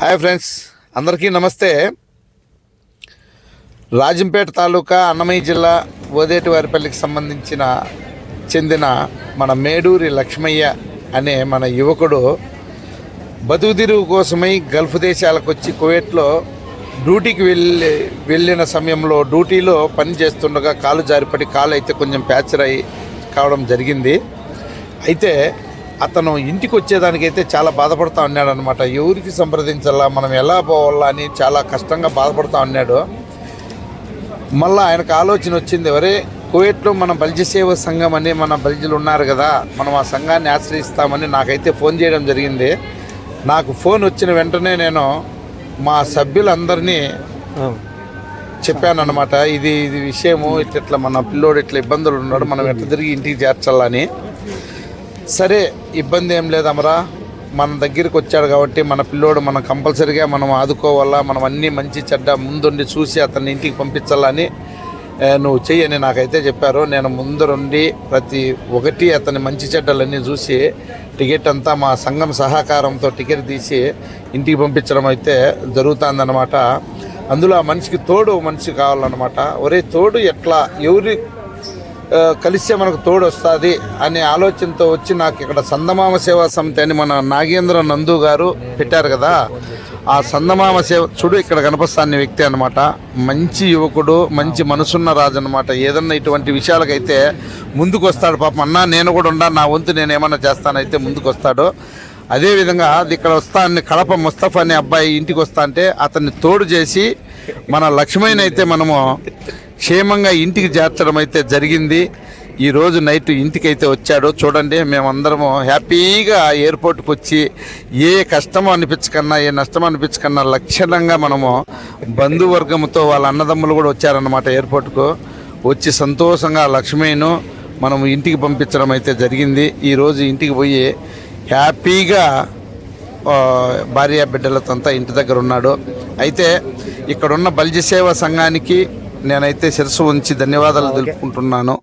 Hi friends, అందరికీ నమస్తే. రాజంపేట తాలూకా అన్నమయ్య జిల్లా ఓదేటివారిపల్లికి చెందిన మన మేడూరి లక్ష్మయ్య అనే మన యువకుడు బతుకుదిరుగు కోసమై గల్ఫ్ దేశాలకు వచ్చి కువైట్లో డ్యూటీకి వెళ్ళిన సమయంలో డ్యూటీలో పని చేస్తుండగా కాలు జారిపడి కాలు అయితే కొంచెం ఫ్రాక్చర్ అయి కావడం జరిగింది. అయితే అతను ఇంటికి వచ్చేదానికైతే చాలా బాధపడుతూ ఉన్నాడు అనమాట. ఎవరికి సంప్రదించాలా, మనం ఎలా పోవాలా అని చాలా కష్టంగా బాధపడుతూ ఉన్నాడు. మళ్ళీ ఆయనకు ఆలోచన వచ్చింది, ఒరే కువైట్లో మన బల్జీ సేవ సంఘం అని మన బల్జీలు ఉన్నారు కదా, మనం ఆ సంఘాన్ని ఆశ్రయిస్తామని నాకైతే ఫోన్ చేయడం జరిగింది. నాకు ఫోన్ వచ్చిన వెంటనే నేను మా సభ్యులందరినీ చెప్పానన్నమాట. ఇది విషయము ఇట్లా మన పిల్లోడు ఇట్లా ఇబ్బందులు ఉన్నాడు, మనం ఎట్లా తిరిగి ఇంటికి చేర్చాలని. సరే, ఇబ్బంది ఏం లేదమరా, మన దగ్గరికి వచ్చాడు కాబట్టి మన పిల్లోడు మనం కంపల్సరీగా మనం ఆదుకోవాలా, మనం అన్నీ మంచి చెడ్డ ముందుండి చూసి అతన్ని ఇంటికి పంపించాలని నువ్వు చెయ్యని నాకైతే చెప్పారు. నేను ముందరుండి ప్రతి ఒక్కటి అతని మంచి చెడ్డలన్నీ చూసి టికెట్ అంతా మా సంఘం సహకారంతో టికెట్ తీసి ఇంటికి పంపించడం అయితే జరుగుతుందన్నమాట. అందులో ఆ మనిషికి తోడు మనిషి కావాలన్నమాట. ఒరే తోడు ఎట్లా ఎవరి కలిస్తే మనకు తోడు వస్తుంది అనే ఆలోచనతో వచ్చి నాకు ఇక్కడ సందమామ సేవా సమితి అని మన నాగేంద్ర నందు గారు పెట్టారు కదా, ఆ సందమామ సేవ చూడు ఇక్కడ కనిపిస్తాను వ్యక్తి అనమాట. మంచి యువకుడు, మంచి మనసున్న రాజు అనమాట. ఏదన్నా ఇటువంటి విషయాలకైతే ముందుకు వస్తాడు. పాపం అన్నా నేను కూడా ఉండా, నా వంతు నేను ఏమన్నా చేస్తానైతే ముందుకు వస్తాడు. అదేవిధంగా ఇక్కడ కడప ముస్తఫా అనే అబ్బాయి ఇంటికి వస్తా అంటే అతన్ని తోడు చేసి మన లక్ష్మయ్యని అయితే మనము క్షేమంగా ఇంటికి చేర్చడం అయితే జరిగింది. ఈరోజు నైట్ ఇంటికి అయితే వచ్చాడు. చూడండి, మేమందరము హ్యాపీగా ఎయిర్పోర్ట్కి వచ్చి ఏ కష్టమో అనిపించకన్నా ఏ నష్టమో అనిపించకన్నా లక్షణంగా మనము బంధువర్గంతో వాళ్ళ అన్నదమ్ములు కూడా వచ్చారన్నమాట. ఎయిర్పోర్ట్కు వచ్చి సంతోషంగా లక్ష్మయ్యను మనము ఇంటికి పంపించడం అయితే జరిగింది. ఈరోజు ఇంటికి పోయి హ్యాపీగా భార్య బిడ్డలతో అంతా ఇంటి దగ్గర ఉన్నాడు. అయితే ఇక్కడున్న బల్జీ సేవా సంఘానికి నేనైతే శిరస్సు ఉంచి ధన్యవాదాలు తెలుపుకుంటున్నాను.